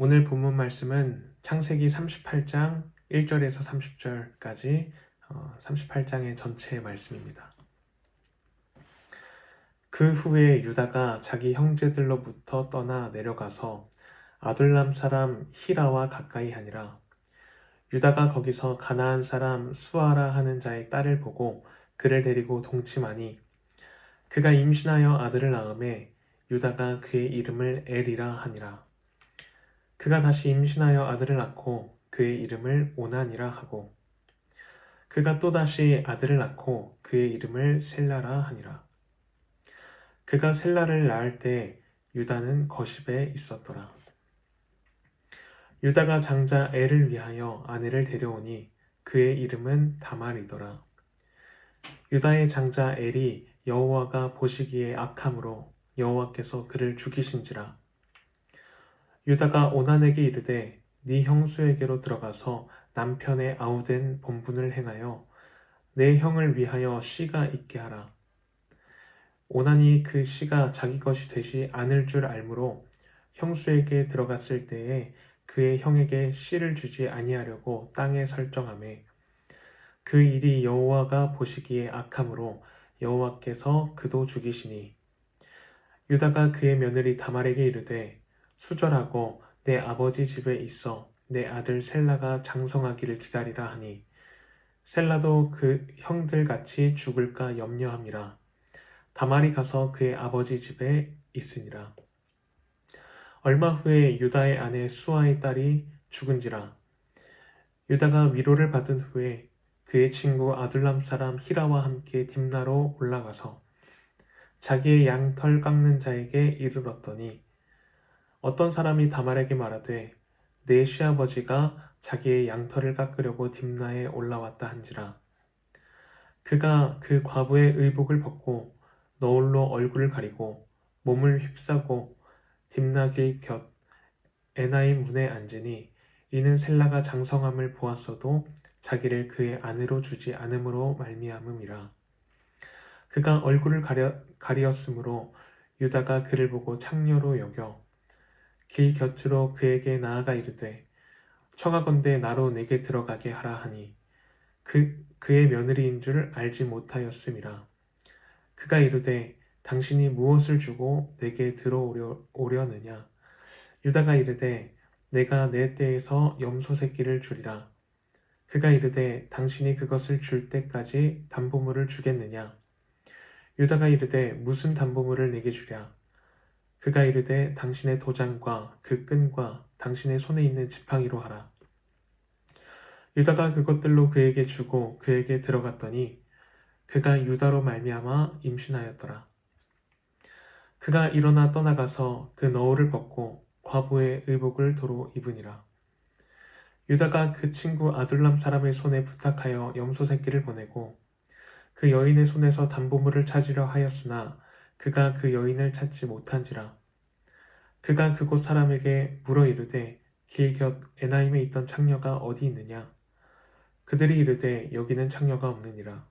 오늘 본문 말씀은 창세기 38장 1절에서 30절까지 38장의 전체 말씀입니다. 그 후에 유다가 자기 형제들로부터 떠나 내려가서 아둘람 사람 히라와 가까이 하니라. 유다가 거기서 가나안 사람 수아라 하는 자의 딸을 보고 그를 데리고 동침하니 그가 임신하여 아들을 낳음에 유다가 그의 이름을 엘이라 하니라. 그가 다시 임신하여 아들을 낳고 그의 이름을 오난이라 하고 그가 또다시 아들을 낳고 그의 이름을 셀라라 하니라. 그가 셀라를 낳을 때 유다는 거십에 있었더라. 유다가 장자 엘을 위하여 아내를 데려오니 그의 이름은 다말이더라. 유다의 장자 엘이 여호와가 보시기에 악함으로 여호와께서 그를 죽이신지라. 유다가 오난에게 이르되 네 형수에게로 들어가서 남편의 아우된 본분을 행하여 내 형을 위하여 씨가 있게 하라. 오난이 그 씨가 자기 것이 되지 않을 줄 알므로 형수에게 들어갔을 때에 그의 형에게 씨를 주지 아니하려고 땅에 설정하매 그 일이 여호와가 보시기에 악함으로 여호와께서 그도 죽이시니 유다가 그의 며느리 다말에게 이르되 수절하고 내 아버지 집에 있어 내 아들 셀라가 장성하기를 기다리라 하니 셀라도 그 형들같이 죽을까 염려함이라. 다말이 가서 그의 아버지 집에 있으니라. 얼마 후에 유다의 아내 수아의 딸이 죽은지라. 유다가 위로를 받은 후에 그의 친구 아둘람 사람 히라와 함께 딥나로 올라가서 자기의 양털 깎는 자에게 이르렀더니 어떤 사람이 다말에게 말하되 내 시아버지가 자기의 양털을 깎으려고 딥나에 올라왔다 한지라. 그가 그 과부의 의복을 벗고 너울로 얼굴을 가리고 몸을 휩싸고 딥나길 곁 에나임 문에 앉으니 이는 셀라가 장성함을 보았어도 자기를 그의 아내로 주지 않음으로 말미암음이라. 그가 얼굴을 가리었으므로 유다가 그를 보고 창녀로 여겨 길 곁으로 그에게 나아가 이르되 청하건대 나로 내게 들어가게 하라 하니 그의 며느리인 줄 알지 못하였음이라. 그가 이르되 당신이 무엇을 주고 내게 들어오려느냐. 유다가 이르되 내가 내 떼에서 염소 새끼를 주리라. 그가 이르되 당신이 그것을 줄 때까지 담보물을 주겠느냐. 유다가 이르되 무슨 담보물을 내게 주랴. 그가 이르되 당신의 도장과 그 끈과 당신의 손에 있는 지팡이로 하라. 유다가 그것들로 그에게 주고 그에게 들어갔더니 그가 유다로 말미암아 임신하였더라. 그가 일어나 떠나가서 그 너울을 벗고 과부의 의복을 도로 입으니라. 유다가 그 친구 아둘람 사람의 손에 부탁하여 염소 새끼를 보내고 그 여인의 손에서 담보물을 찾으려 하였으나 그가 그 여인을 찾지 못한지라. 그가 그곳 사람에게 물어 이르되 길 곁 에나임에 있던 창녀가 어디 있느냐. 그들이 이르되 여기는 창녀가 없느니라.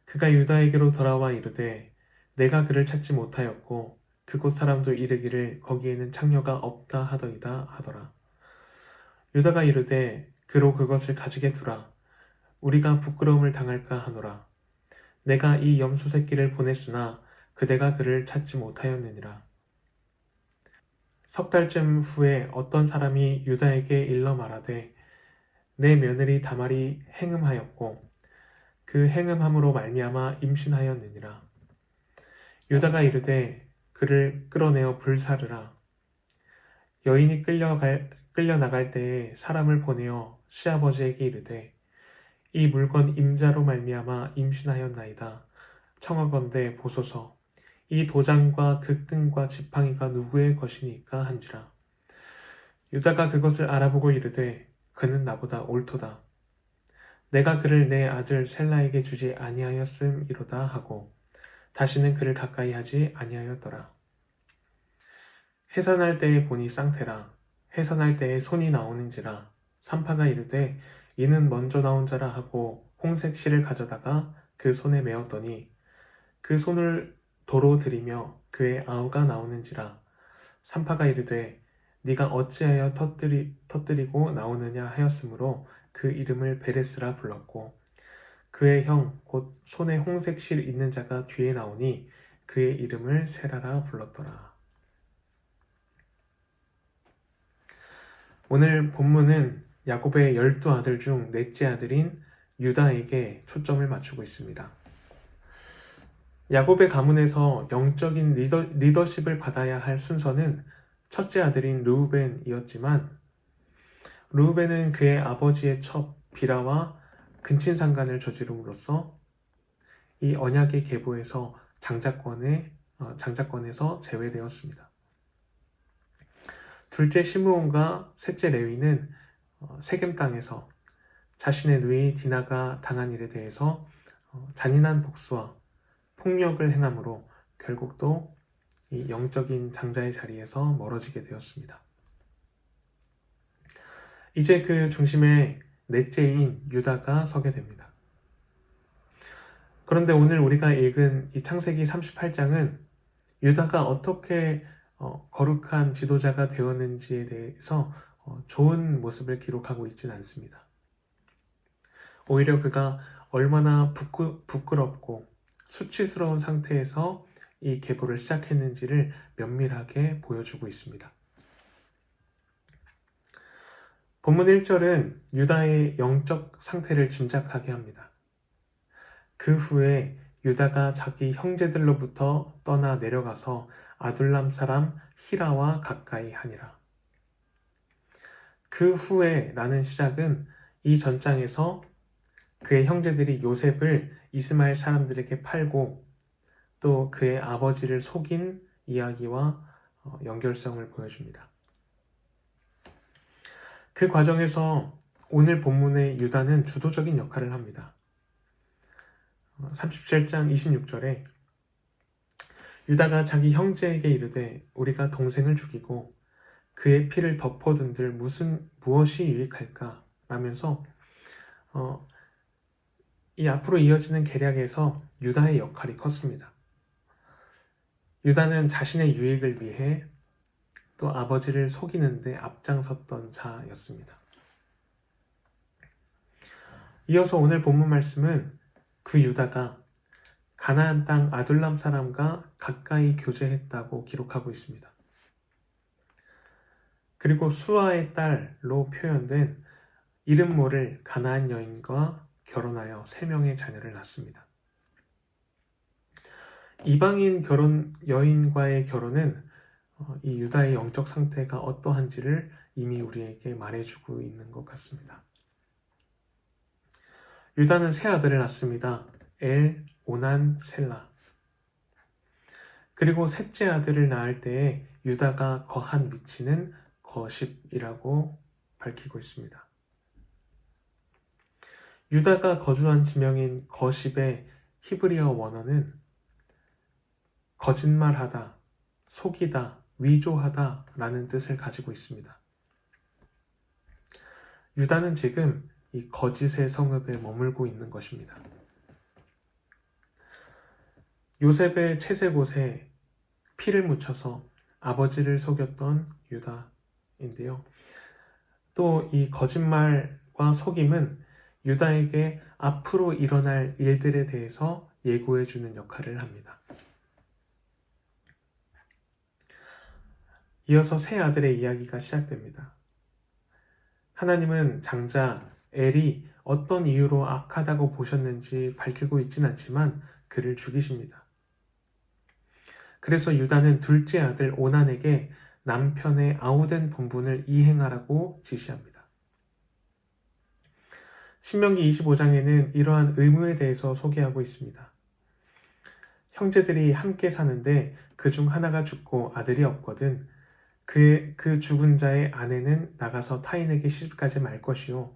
그가 유다에게로 돌아와 이르되 내가 그를 찾지 못하였고 그곳 사람도 이르기를 거기에는 창녀가 없다 하더이다 하더라. 유다가 이르되 그로 그것을 가지게 두라. 우리가 부끄러움을 당할까 하노라. 내가 이 염소 새끼를 보냈으나 그대가 그를 찾지 못하였느니라. 석 달쯤 후에 어떤 사람이 유다에게 일러 말하되 내 며느리 다말이 행음하였고 그 행음함으로 말미암아 임신하였느니라. 유다가 이르되 그를 끌어내어 불사르라. 여인이 끌려 나갈 때에 사람을 보내어 시아버지에게 이르되 이 물건 임자로 말미암아 임신하였나이다. 청하건대 보소서. 이 도장과 그 끈과 지팡이가 누구의 것이니까 한지라. 유다가 그것을 알아보고 이르되 그는 나보다 옳도다. 내가 그를 내 아들 셀라에게 주지 아니하였음이로다 하고 다시는 그를 가까이 하지 아니하였더라. 해산할 때에 보니 쌍태라. 해산할 때에 손이 나오는지라. 산파가 이르되 이는 먼저 나온 자라 하고 홍색 실을 가져다가 그 손에 메었더니 그 손을 도로 들이며 그의 아우가 나오는지라. 산파가 이르되 네가 어찌하여 터뜨리고 나오느냐 하였으므로 그 이름을 베레스라 불렀고 그의 형 곧 손에 홍색 실 있는 자가 뒤에 나오니 그의 이름을 세라라 불렀더라. 오늘 본문은 야곱의 12아들 중 넷째 아들인 유다에게 초점을 맞추고 있습니다. 야곱의 가문에서 영적인 리더십을 받아야 할 순서는 첫째 아들인 르우벤이었지만 르우벤은 그의 아버지의 첩 비라와 근친상간을 저지름으로써 이 언약의 계보에서 장자권에서 제외되었습니다. 둘째 시므온과 셋째 레위는 세겜 땅에서 자신의 누이 디나가 당한 일에 대해서 잔인한 복수와 폭력을 행함으로 결국 또 이 영적인 장자의 자리에서 멀어지게 되었습니다. 이제 그 중심에 넷째인 유다가 서게 됩니다. 그런데 오늘 우리가 읽은 이 창세기 38장은 유다가 어떻게 거룩한 지도자가 되었는지에 대해서 좋은 모습을 기록하고 있지는 않습니다. 오히려 그가 얼마나 부끄럽고 수치스러운 상태에서 이 계보를 시작했는지를 면밀하게 보여주고 있습니다. 본문 1절은 유다의 영적 상태를 짐작하게 합니다. 그 후에 유다가 자기 형제들로부터 떠나 내려가서 아둘람 사람 히라와 가까이 하니라. 그 후에 라는 시작은 이 전장에서 그의 형제들이 요셉을 이스마엘 사람들에게 팔고 또 그의 아버지를 속인 이야기와 연결성을 보여줍니다. 그 과정에서 오늘 본문의 유다는 주도적인 역할을 합니다. 37장 26절에 유다가 자기 형제에게 이르되 우리가 동생을 죽이고 그의 피를 덮어둔들 무엇이 유익할까? 라면서 이 앞으로 이어지는 계략에서 유다의 역할이 컸습니다. 유다는 자신의 유익을 위해 또 아버지를 속이는데 앞장섰던 자였습니다. 이어서 오늘 본문 말씀은 그 유다가 가나안 땅 아둘람 사람과 가까이 교제했다고 기록하고 있습니다. 그리고 수아의 딸로 표현된 이름 모를 가나안 여인과 결혼하여 3명의 자녀를 낳습니다. 이방인 여인과의 결혼은 이 유다의 영적 상태가 어떠한지를 이미 우리에게 말해주고 있는 것 같습니다. 유다는 세 아들을 낳습니다. 엘, 오난, 셀라. 그리고 셋째 아들을 낳을 때에 유다가 거한 위치는 거십이라고 밝히고 있습니다. 유다가 거주한 지명인 거십의 히브리어 원어는 거짓말하다, 속이다, 위조하다 라는 뜻을 가지고 있습니다. 유다는 지금 이 거짓의 성읍에 머물고 있는 것입니다. 요셉의 채색옷에 피를 묻혀서 아버지를 속였던 유다인데요. 또 이 거짓말과 속임은 유다에게 앞으로 일어날 일들에 대해서 예고해주는 역할을 합니다. 이어서 세 아들의 이야기가 시작됩니다. 하나님은 장자 엘이 어떤 이유로 악하다고 보셨는지 밝히고 있진 않지만 그를 죽이십니다. 그래서 유다는 둘째 아들 오난에게 남편의 아우된 본분을 이행하라고 지시합니다. 신명기 25장에는 이러한 의무에 대해서 소개하고 있습니다. 형제들이 함께 사는데 그중 하나가 죽고 아들이 없거든 그 죽은 자의 아내는 나가서 타인에게 시집가지 말 것이요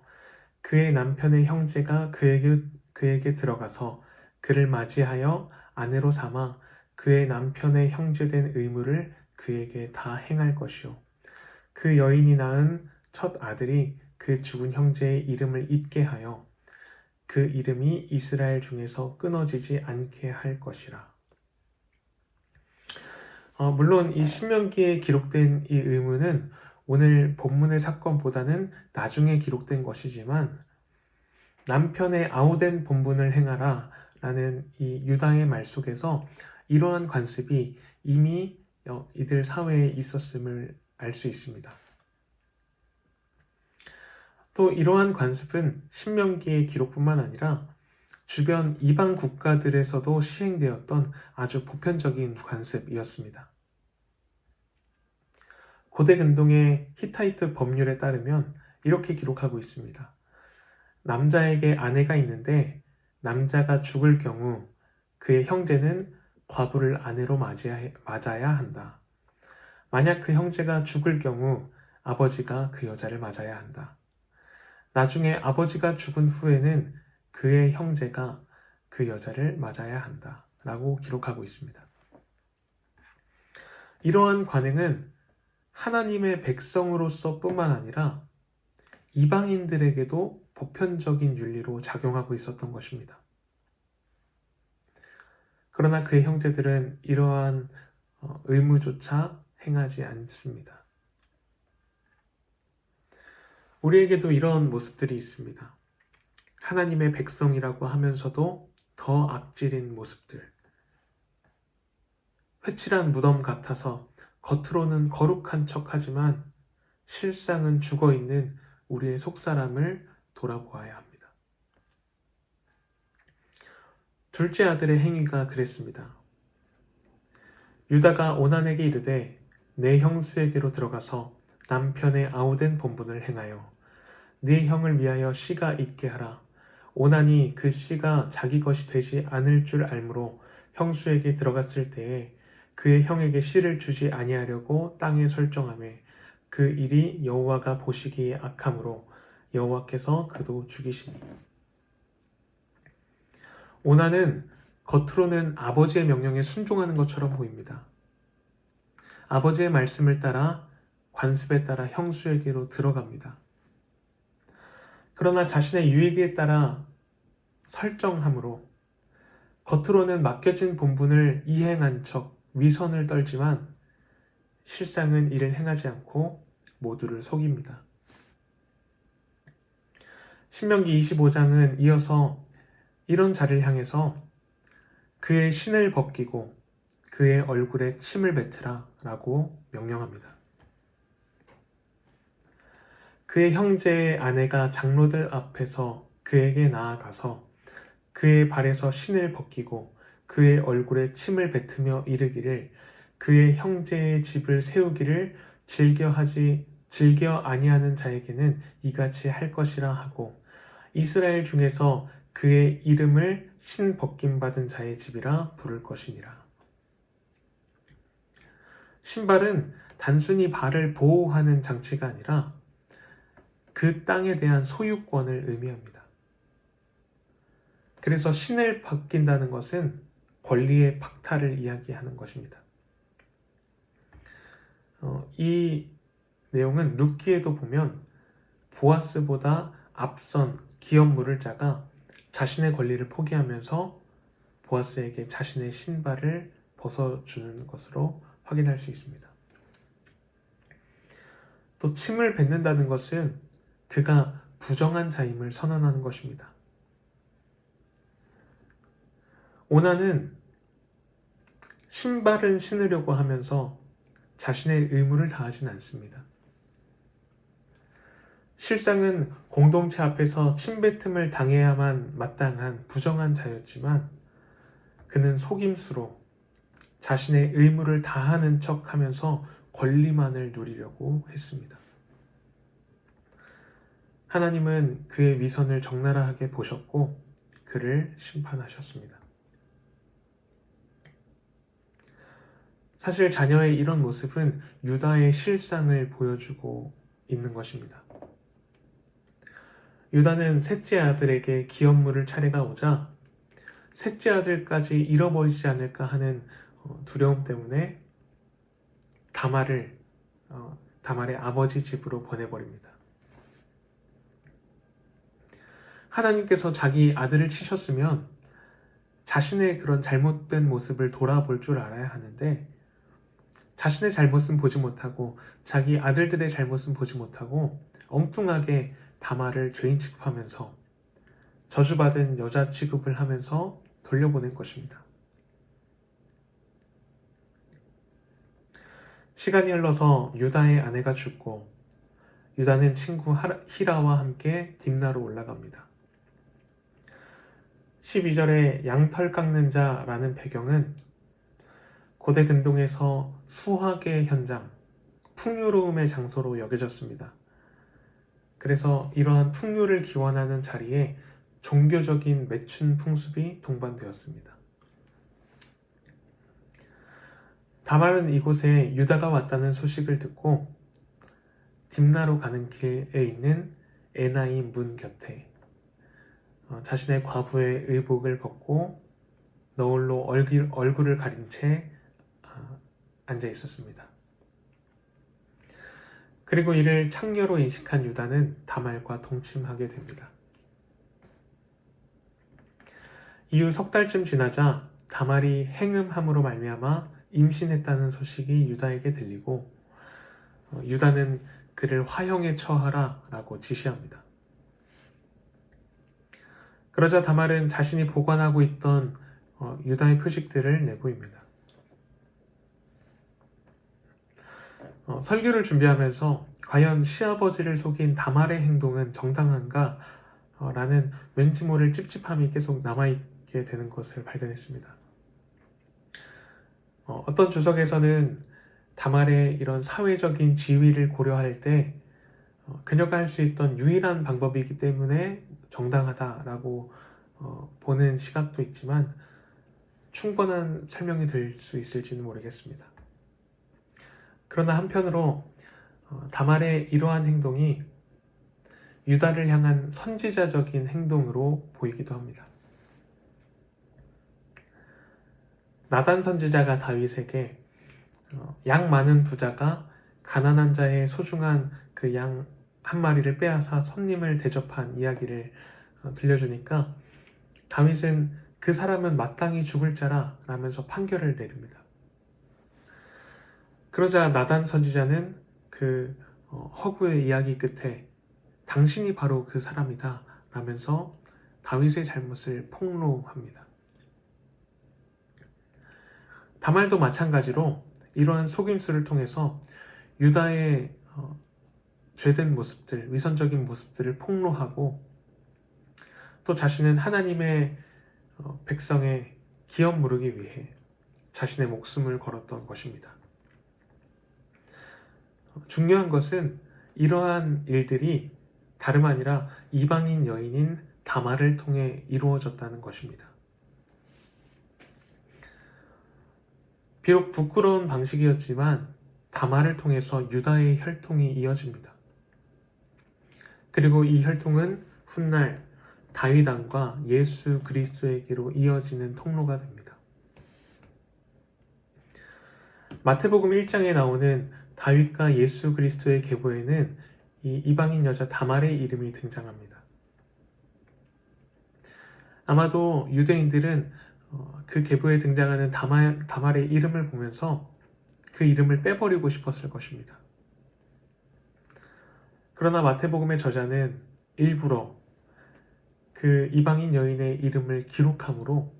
그의 남편의 형제가 그에게 들어가서 그를 맞이하여 아내로 삼아 그의 남편의 형제된 의무를 그에게 다 행할 것이요 그 여인이 낳은 첫 아들이 그 죽은 형제의 이름을 잊게 하여 그 이름이 이스라엘 중에서 끊어지지 않게 할 것이라. 물론 이 신명기에 기록된 이 의무는 오늘 본문의 사건보다는 나중에 기록된 것이지만 남편의 아우된 본분을 행하라 라는 이 유다의 말 속에서 이러한 관습이 이미 이들 사회에 있었음을 알 수 있습니다. 또 이러한 관습은 신명기의 기록뿐만 아니라 주변 이방 국가들에서도 시행되었던 아주 보편적인 관습이었습니다. 고대 근동의 히타이트 법률에 따르면 이렇게 기록하고 있습니다. 남자에게 아내가 있는데 남자가 죽을 경우 그의 형제는 과부를 아내로 맞아야 한다. 만약 그 형제가 죽을 경우 아버지가 그 여자를 맞아야 한다. 나중에 아버지가 죽은 후에는 그의 형제가 그 여자를 맞아야 한다. 라고 기록하고 있습니다. 이러한 관행은 하나님의 백성으로서 뿐만 아니라 이방인들에게도 보편적인 윤리로 작용하고 있었던 것입니다. 그러나 그의 형제들은 이러한 의무조차 행하지 않습니다. 우리에게도 이런 모습들이 있습니다. 하나님의 백성이라고 하면서도 더 악질인 모습들. 회칠한 무덤 같아서 겉으로는 거룩한 척하지만 실상은 죽어있는 우리의 속사람을 돌아보아야 합니다. 둘째 아들의 행위가 그랬습니다. 유다가 오난에게 이르되 내 형수에게로 들어가서 남편의 아우된 본분을 행하여 네 형을 위하여 씨가 있게 하라. 오난이 그 씨가 자기 것이 되지 않을 줄 알므로 형수에게 들어갔을 때에 그의 형에게 씨를 주지 아니하려고 땅에 설정하매 그 일이 여호와가 보시기에 악함으로 여호와께서 그도 죽이시니. 오난은 겉으로는 아버지의 명령에 순종하는 것처럼 보입니다. 아버지의 말씀을 따라 관습에 따라 형수에게로 들어갑니다. 그러나 자신의 유익에 따라 설정함으로 겉으로는 맡겨진 본분을 이행한 척 위선을 떨지만 실상은 이를 행하지 않고 모두를 속입니다. 신명기 25장은 이어서 이런 자를 향해서 그의 신을 벗기고 그의 얼굴에 침을 뱉으라 라고 명령합니다. 그의 형제의 아내가 장로들 앞에서 그에게 나아가서 그의 발에서 신을 벗기고 그의 얼굴에 침을 뱉으며 이르기를 그의 형제의 집을 세우기를 즐겨 아니하는 자에게는 이같이 할 것이라 하고 이스라엘 중에서 그의 이름을 신 벗김 받은 자의 집이라 부를 것이니라. 신발은 단순히 발을 보호하는 장치가 아니라 그 땅에 대한 소유권을 의미합니다. 그래서 신을 벗긴다는 것은 권리의 박탈을 이야기하는 것입니다. 이 내용은 룻기에도 보면 보아스보다 앞선 기업 물을 자가 자신의 권리를 포기하면서 보아스에게 자신의 신발을 벗어주는 것으로 확인할 수 있습니다. 또 침을 뱉는다는 것은 그가 부정한 자임을 선언하는 것입니다. 오난은 신발을 신으려고 하면서 자신의 의무를 다하진 않습니다. 실상은 공동체 앞에서 침뱉음을 당해야만 마땅한 부정한 자였지만 그는 속임수로 자신의 의무를 다하는 척하면서 권리만을 누리려고 했습니다. 하나님은 그의 위선을 적나라하게 보셨고 그를 심판하셨습니다. 사실 자녀의 이런 모습은 유다의 실상을 보여주고 있는 것입니다. 유다는 셋째 아들에게 기업물을 차례가 오자 셋째 아들까지 잃어버리지 않을까 하는 두려움 때문에 다말의 아버지 집으로 보내버립니다. 하나님께서 자기 아들을 치셨으면 자신의 그런 잘못된 모습을 돌아볼 줄 알아야 하는데 자신의 잘못은 보지 못하고 자기 아들들의 잘못은 보지 못하고 엉뚱하게 다말을 죄인 취급하면서 저주받은 여자 취급을 하면서 돌려보낸 것입니다. 시간이 흘러서 유다의 아내가 죽고 유다는 친구 히라와 함께 딥나로 올라갑니다. 12절에 양털 깎는 자라는 배경은 고대 근동에서 수학의 현장, 풍요로움의 장소로 여겨졌습니다. 그래서 이러한 풍요를 기원하는 자리에 종교적인 매춘 풍습이 동반되었습니다. 다말은 이곳에 유다가 왔다는 소식을 듣고 딥나로 가는 길에 있는 에나이 문 곁에 자신의 과부의 의복을 벗고 너울로 얼굴을 가린 채 앉아 있었습니다. 그리고 이를 창녀로 인식한 유다는 다말과 동침하게 됩니다. 이후 석 달쯤 지나자 다말이 행음함으로 말미암아 임신했다는 소식이 유다에게 들리고 유다는 그를 화형에 처하라 라고 지시합니다. 그러자 다말은 자신이 보관하고 있던 유다의 표식들을 내보입니다. 설교를 준비하면서 과연 시아버지를 속인 다말의 행동은 정당한가? 라는 왠지 모를 찝찝함이 계속 남아있게 되는 것을 발견했습니다. 어떤 주석에서는 다말의 이런 사회적인 지위를 고려할 때 그녀가 할 수 있던 유일한 방법이기 때문에 정당하다라고 보는 시각도 있지만 충분한 설명이 될 수 있을지는 모르겠습니다. 그러나 한편으로 다말의 이러한 행동이 유다를 향한 선지자적인 행동으로 보이기도 합니다. 나단 선지자가 다윗에게 양 많은 부자가 가난한 자의 소중한 그 양 한 마리를 빼앗아 손님을 대접한 이야기를 들려주니까 다윗은 그 사람은 마땅히 죽을 자라 라면서 판결을 내립니다. 그러자 나단 선지자는 그 허구의 이야기 끝에 당신이 바로 그 사람이다 라면서 다윗의 잘못을 폭로합니다. 다말도 마찬가지로 이러한 속임수를 통해서 유다의 죄된 모습들, 위선적인 모습들을 폭로하고 또 자신은 하나님의 백성의 기업 무르기 위해 자신의 목숨을 걸었던 것입니다. 중요한 것은 이러한 일들이 다름 아니라 이방인 여인인 다말을 통해 이루어졌다는 것입니다. 비록 부끄러운 방식이었지만 다말을 통해서 유다의 혈통이 이어집니다. 그리고 이 혈통은 훗날 다윗 왕과 예수 그리스도에게로 이어지는 통로가 됩니다. 마태복음 1장에 나오는 다윗과 예수 그리스도의 계보에는 이 이방인 여자 다말의 이름이 등장합니다. 아마도 유대인들은 그 계보에 등장하는 다말의 이름을 보면서 그 이름을 빼버리고 싶었을 것입니다. 그러나 마태복음의 저자는 일부러 그 이방인 여인의 이름을 기록함으로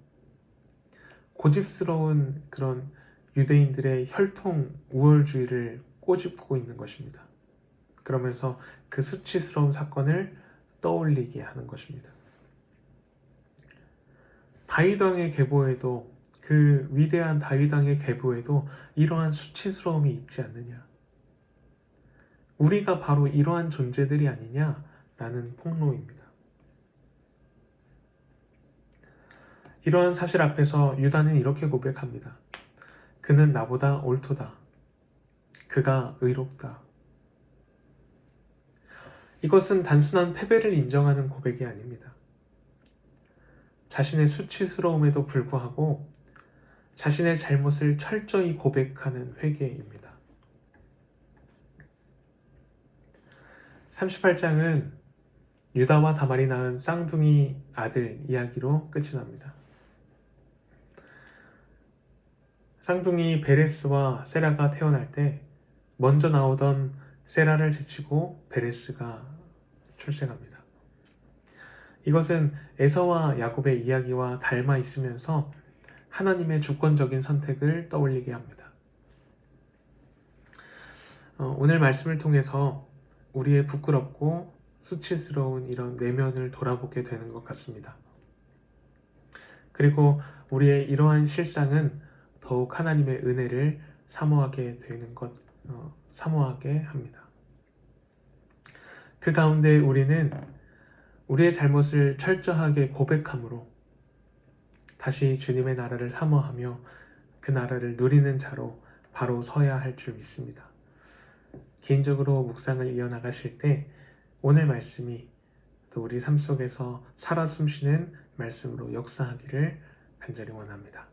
고집스러운 그런 유대인들의 혈통 우월주의를 꼬집고 있는 것입니다. 그러면서 그 수치스러운 사건을 떠올리게 하는 것입니다. 다윗 왕의 계보에도 그 위대한 다윗 왕의 계보에도 이러한 수치스러움이 있지 않느냐. 우리가 바로 이러한 존재들이 아니냐라는 폭로입니다. 이러한 사실 앞에서 유다는 이렇게 고백합니다. 그는 나보다 옳도다. 그가 의롭다. 이것은 단순한 패배를 인정하는 고백이 아닙니다. 자신의 수치스러움에도 불구하고 자신의 잘못을 철저히 고백하는 회개입니다. 38장은 유다와 다말이 낳은 쌍둥이 아들 이야기로 끝이 납니다. 쌍둥이 베레스와 세라가 태어날 때 먼저 나오던 세라를 제치고 베레스가 출생합니다. 이것은 에서와 야곱의 이야기와 닮아 있으면서 하나님의 주권적인 선택을 떠올리게 합니다. 오늘 말씀을 통해서 우리의 부끄럽고 수치스러운 이런 내면을 돌아보게 되는 것 같습니다. 그리고 우리의 이러한 실상은 더욱 하나님의 은혜를 사모하게 합니다. 그 가운데 우리는 우리의 잘못을 철저하게 고백함으로 다시 주님의 나라를 사모하며 그 나라를 누리는 자로 바로 서야 할 줄 믿습니다. 개인적으로 묵상을 이어나가실 때 오늘 말씀이 또 우리 삶 속에서 살아 숨쉬는 말씀으로 역사하기를 간절히 원합니다.